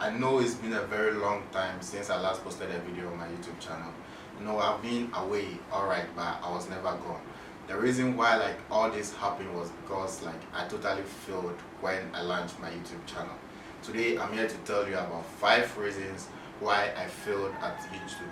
I know it's been a very long time since I last posted a video on my YouTube channel. I've been away, alright, but I was never gone. The reason why all this happened was because I totally failed when I launched my YouTube channel. Today I'm here to tell you about 5 reasons why I failed at YouTube.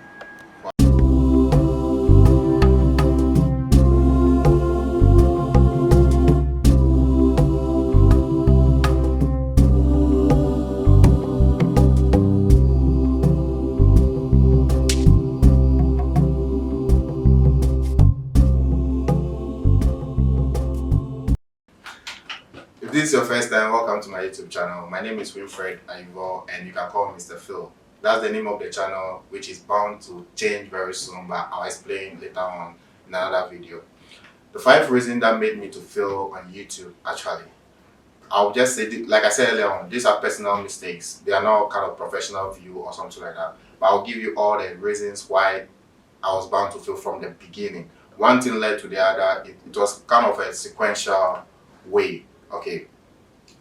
If this is your first time, welcome to my YouTube channel. My name is Winfred Ayivo and you can call me Mr. Phil. That's the name of the channel, which is bound to change very soon, but I'll explain later on in another video. The 5 reasons that made me to fail on YouTube, actually, I'll just say, like I said earlier on, these are personal mistakes. They are not kind of professional view or something like that. But I'll give you all the reasons why I was bound to fail from the beginning. One thing led to the other. It was kind of a sequential way. Okay.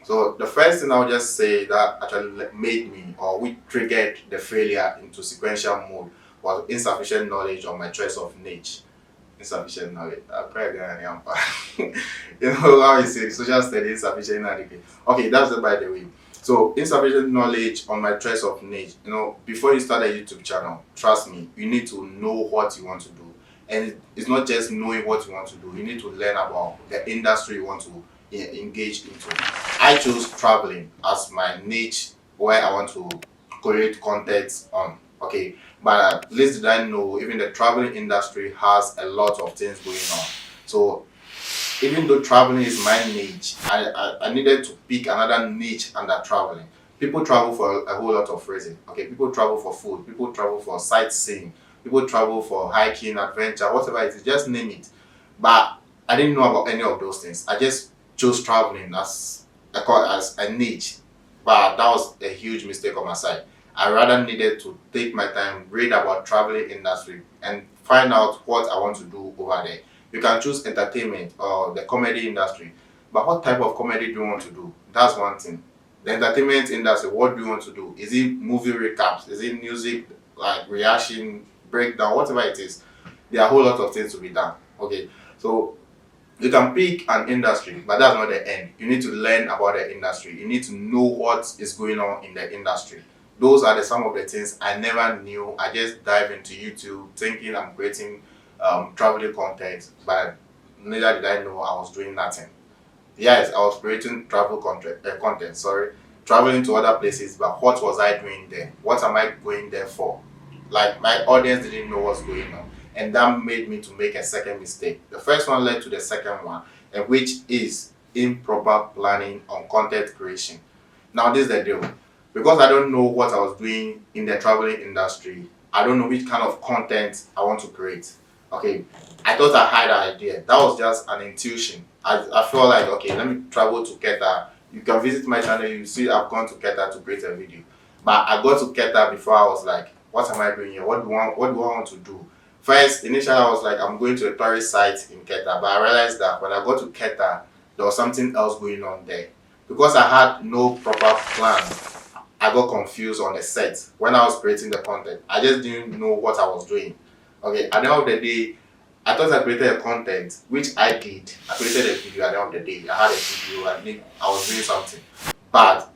So the first thing I'll just say that actually made me, or which triggered the failure into sequential mode, was insufficient knowledge on my choice of niche. Insufficient knowledge. I pray that I am. You know how you say social studies, insufficient knowledge. Okay, that's it by the way. So insufficient knowledge on my choice of niche. Before you start a YouTube channel, trust me, you need to know what you want to do. And it's not just knowing what you want to do. You need to learn about the industry you want to engage into. I chose traveling as my niche where I want to create content on. Okay, but at least did I know even the traveling industry has a lot of things going on. So even though traveling is my niche, I needed to pick another niche under traveling. People travel for a whole lot of reasons. Okay, people travel for food, people travel for sightseeing, people travel for hiking, adventure, whatever it is, just name it. But I didn't know about any of those things. I just chose traveling as a niche, but that was a huge mistake on my side. I rather needed to take my time, read about traveling industry, and find out what I want to do over there. You can choose entertainment or the comedy industry, but what type of comedy do you want to do? That's one thing. The entertainment industry, what do you want to do? Is it movie recaps? Is it music like reaction, breakdown, whatever it is? There are a whole lot of things to be done. Okay, so you can pick an industry, but that's not the end. You need to learn about the industry. You need to know what is going on in the industry. Those are some of the things I never knew. I just dive into YouTube thinking I'm creating traveling content, but neither did I know I was doing nothing. Yes, I was creating content, sorry, traveling to other places, but what was I doing there? What am I going there for? Like my audience didn't know what's going on, and that made me to make a second mistake. The first one led to the second one, and which is improper planning on content creation. Now this is the deal. Because I don't know what I was doing in the traveling industry, I don't know which kind of content I want to create. Okay, I thought I had an idea. That was just an intuition. I feel like, okay, let me travel to Qatar. You can visit my channel, you see I've gone to Qatar to create a video. But I got to Qatar before I was like, what am I doing here? What do I want to do? First, initially I was like, I'm going to a tourist site in Qatar, but I realized that when I got to Qatar, there was something else going on there. Because I had no proper plan, I got confused on the set when I was creating the content. I just didn't know what I was doing. Okay, at the end of the day, I thought I created a content, which I did. I created a video at the end of the day. I had a video, I was doing something. But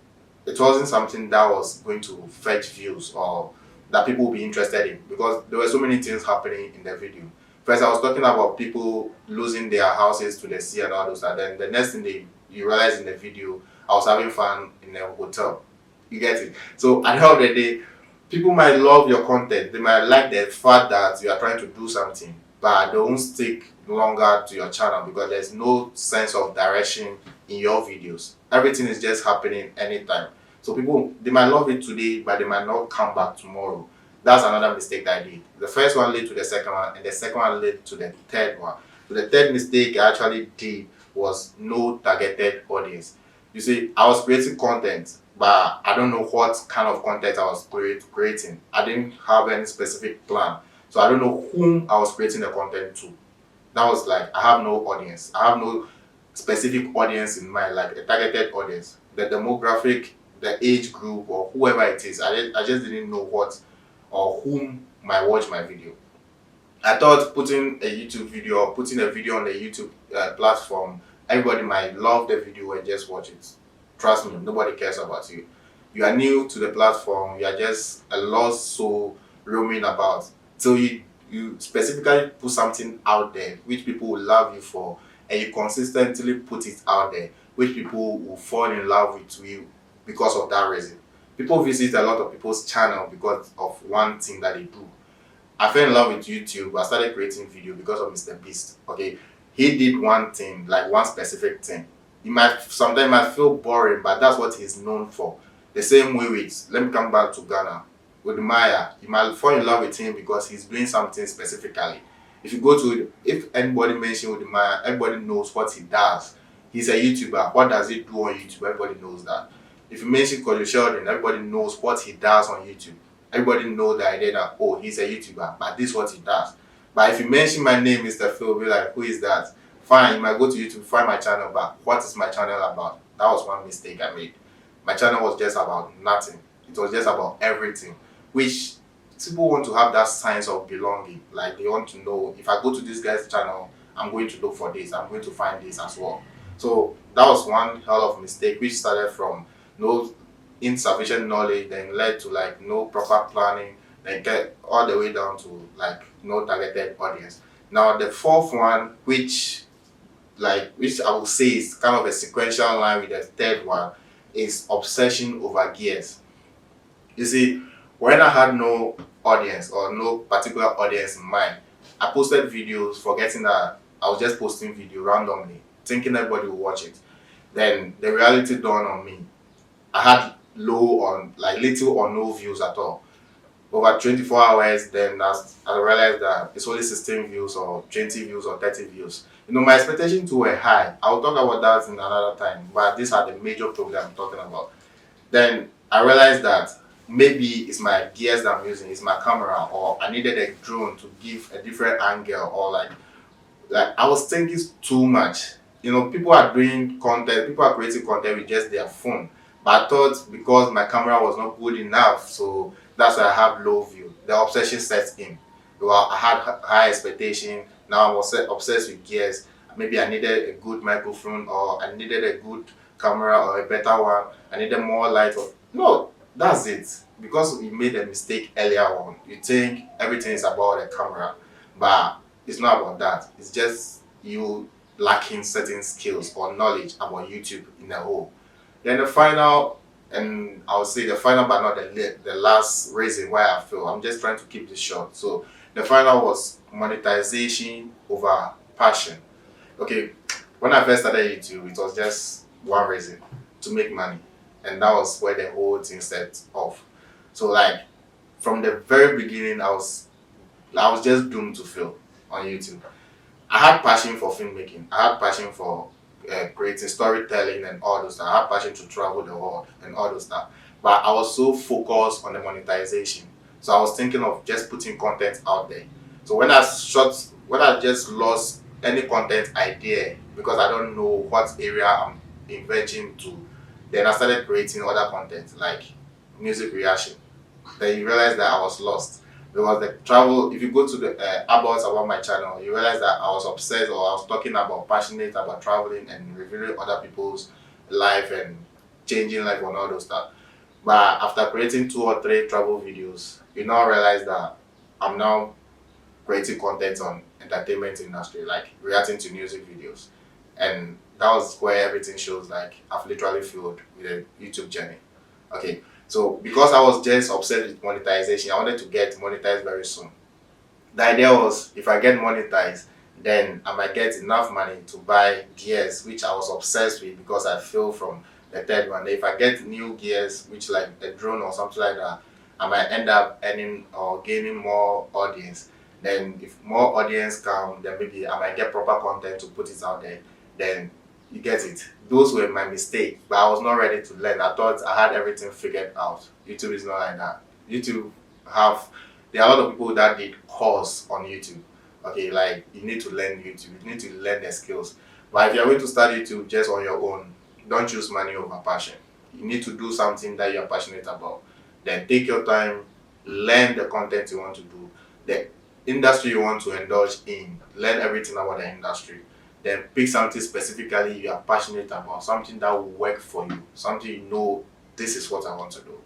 it wasn't something that was going to fetch views or that people will be interested in, because there were so many things happening in the video. First, I was talking about people losing their houses to the sea and all those, and then the next thing you realize in the video, I was having fun in a hotel. You get it? So at the end of the day, people might love your content. They might like the fact that you are trying to do something, but they won't stick longer to your channel because there's no sense of direction in your videos. Everything is just happening anytime. So people, they might love it today, but they might not come back tomorrow. That's another mistake that I did. The first one led to the second one, and the second one led to the third one. So the third mistake I actually did was no targeted audience. You see, I was creating content, but I don't know what kind of content I was creating. I didn't have any specific plan. So I don't know whom I was creating the content to. That was like, I have no audience. I have no specific audience in mind, like a targeted audience. The demographic the age group or whoever it is. I just didn't know what or whom might watch my video. I thought putting a YouTube video or putting a video on the YouTube platform, everybody might love the video and just watch it. Trust me, nobody cares about you. You are new to the platform, you are just a lost soul roaming about. So you specifically put something out there which people will love you for, and you consistently put it out there which people will fall in love with you because of that reason. People visit a lot of people's channel because of one thing that they do. I fell in love with YouTube. I started creating video because of Mr. Beast. Okay, he did one thing, like one specific thing. It might sometimes might feel boring, but that's what he's known for. The same way with, let me come back to Ghana with Maya. You might fall in love with him because he's doing something specifically. If you go to, if anybody mentions with Maya, everybody knows what he does. He's a YouTuber. What does he do on YouTube? Everybody knows that. If you mention Cody Sheldon, everybody knows what he does on YouTube. Everybody know the idea that, oh, he's a YouTuber, but this is what he does. But if you mention my name, Mr. Phil, be like, who is that? Fine, you might go to YouTube, find my channel, but what is my channel about? That was one mistake I made. My channel was just about nothing. It was just about everything, which people want to have that sense of belonging. Like they want to know, if I go to this guy's channel, I'm going to look for this, I'm going to find this as well. So that was one hell of mistake, which started from no insufficient knowledge, then led to like no proper planning, then get all the way down to like no targeted audience. Now the fourth one, which I would say is kind of a sequential line with the third one, is obsession over gears. You see, when I had no audience or no particular audience in mind, I posted videos forgetting that I was just posting video randomly, thinking everybody would watch it. Then the reality dawned on me. I had little or no views at all. Over 24 hours, then I realized that it's only 16 views or 20 views or 30 views. You know, my expectations were high. I'll talk about that in another time, but these are the major problems I'm talking about. Then I realized that maybe it's my gears that I'm using, it's my camera, or I needed a drone to give a different angle, or like I was thinking too much. You know, people are doing content, people are creating content with just their phone. But I thought because my camera was not good enough, so that's why I have low view. The obsession sets in. Well, I had high expectation. Now I was obsessed with gears. Maybe I needed a good microphone, or I needed a good camera or a better one. I needed more light. No, that's it. Because you made a mistake earlier on. You think everything is about the camera, but it's not about that. It's just you lacking certain skills or knowledge about YouTube in a whole. Then the final, and I would say the final but not the last reason why I feel, I'm just trying to keep this short. So the final was monetization over passion. Okay, when I first started YouTube, it was just one reason, to make money. And that was where the whole thing set off. So like from the very beginning, I was just doomed to fail on YouTube. I had passion for filmmaking. I had passion for creating storytelling and all those stuff. I had passion to travel the world and all those stuff. But I was so focused on the monetization. So I was thinking of just putting content out there. So when I just lost any content idea because I don't know what area I'm inventing to, then I started creating other content like music reaction. Then you realize that I was lost. Because the travel, if you go to the about my channel, you realize that I was obsessed, or I was talking about passionate about traveling and revealing other people's life and changing life and all those stuff. But after creating 2 or 3 travel videos, you now realize that I'm now creating content on entertainment industry, like reacting to music videos. And that was where everything shows like I've literally failed with a YouTube journey. Okay. So because I was just obsessed with monetization, I wanted to get monetized very soon. The idea was if I get monetized, then I might get enough money to buy gears, which I was obsessed with because I feel from the third one. If I get new gears, which like a drone or something like that, I might end up earning or gaining more audience. Then if more audience come, then maybe I might get proper content to put it out there. Then you get it. Those were my mistakes, but I was not ready to learn. I thought I had everything figured out. YouTube is not like that. There are a lot of people that did course on YouTube. Okay, like you need to learn YouTube. You need to learn the skills. But if you're going to start YouTube just on your own, don't choose money over passion. You need to do something that you're passionate about. Then take your time, learn the content you want to do, the industry you want to indulge in, learn everything about the industry. Then pick something specifically you are passionate about, something that will work for you, something you know this is what I want to do.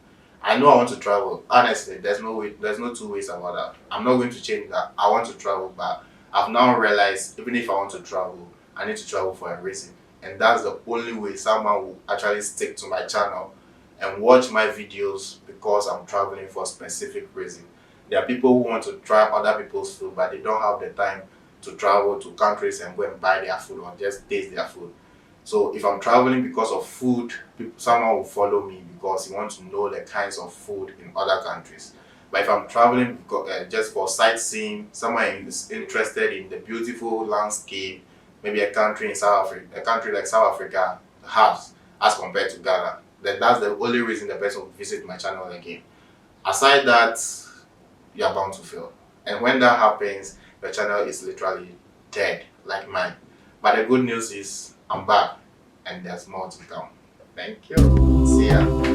I know I want to travel. Honestly, there's no way, there's no two ways about that. I'm not going to change that. I want to travel, but I've now realized even if I want to travel, I need to travel for a reason. And that's the only way someone will actually stick to my channel and watch my videos because I'm traveling for a specific reason. There are people who want to try other people's food, but they don't have the time to travel to countries and go and buy their food or just taste their food. So if I'm traveling because of food, someone will follow me because he wants to know the kinds of food in other countries. But if I'm traveling because, just for sightseeing, someone is interested in the beautiful landscape, maybe a country in South Africa, a country like South Africa has as compared to Ghana, then that's the only reason the person will visit my channel again. Aside that, you're bound to fail. And when that happens, your channel is literally dead, like mine. But the good news is I'm back and there's more to come. Thank you. See ya.